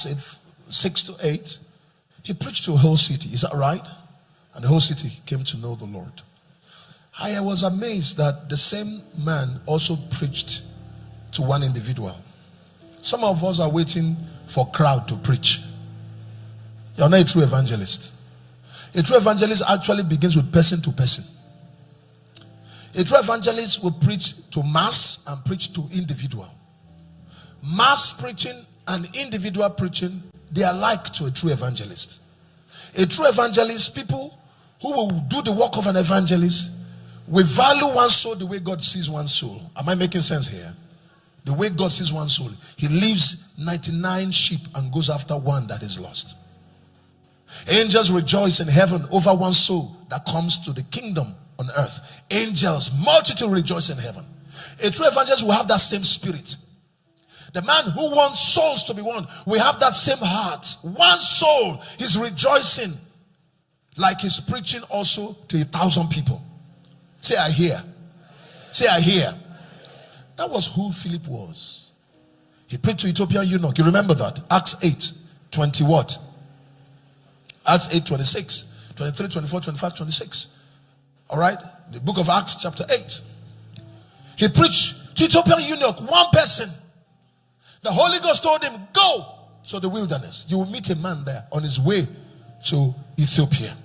Acts 8, 6 to 8. He preached to a whole city. Is that right? And the whole city came to know the Lord. I was amazed that the same man also preached to one individual. Some of us are waiting for crowd to preach. You're not a true evangelist. A true evangelist actually begins with person to person. A true evangelist will preach to mass and preach to individual. Mass preaching and individual preaching, they are like to a true evangelist. A true evangelist, people who will do the work of an evangelist, will value one soul the way God sees one soul. Am I making sense here? The way God sees one soul. He leaves 99 sheep and goes after one that is lost. Angels rejoice in heaven over one soul that comes to the kingdom on earth. Angels, multitude rejoice in heaven. A true evangelist will have that same spirit. The man who wants souls to be won will have that same heart. One soul is rejoicing like he's preaching also to 1,000 people. Say, I hear. Say, I hear. That was who Philip was. He preached to Ethiopian eunuch. You remember that? Acts 8, 20 what? Acts 8, 26, 23, 24, 25, 26. All right? The book of Acts chapter 8. He preached to Ethiopian eunuch, one person. The Holy Ghost told him, go to the wilderness. You will meet a man there on his way to Ethiopia.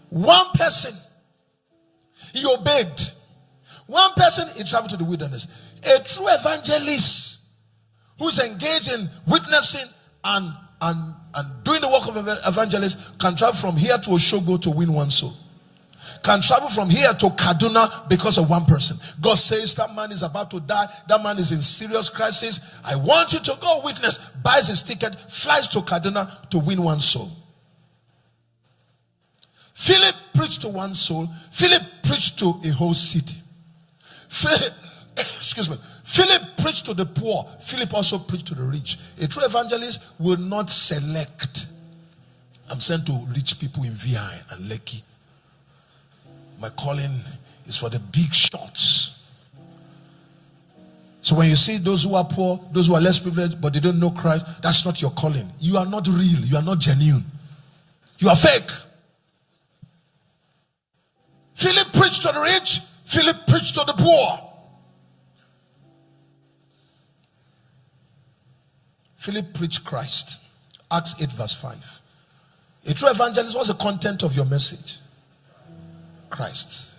One person. He obeyed. One person, he traveled to the wilderness. A true evangelist who's engaged in witnessing and doing the work of an evangelist can travel from here to Oshogo to win one soul. Can travel from here to Kaduna because of one person. God says that man is about to die. That man is in serious crisis. I want you to go witness. Buys his ticket, flies to Kaduna to win one soul. Philip preached to one soul. Philip preached to a whole city. Philip preached to the poor. Philip also preached to the rich. A true evangelist will not select. I'm sent to rich people in VI and Lekki. My calling is for the big shots. So when you see those who are poor, those who are less privileged, but they don't know Christ, that's not your calling. You are not real. You are not genuine. You are fake. Philip preached to the rich. Philip preached to the poor. Philip preached Christ. Acts 8 verse 5. A true evangelist, what's the content of your message? Christ.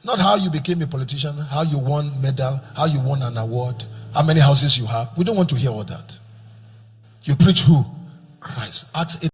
Not how you became a politician, how you won medal, how you won an award, how many houses you have. We don't want to hear all that. You preach who? Christ. Acts 8.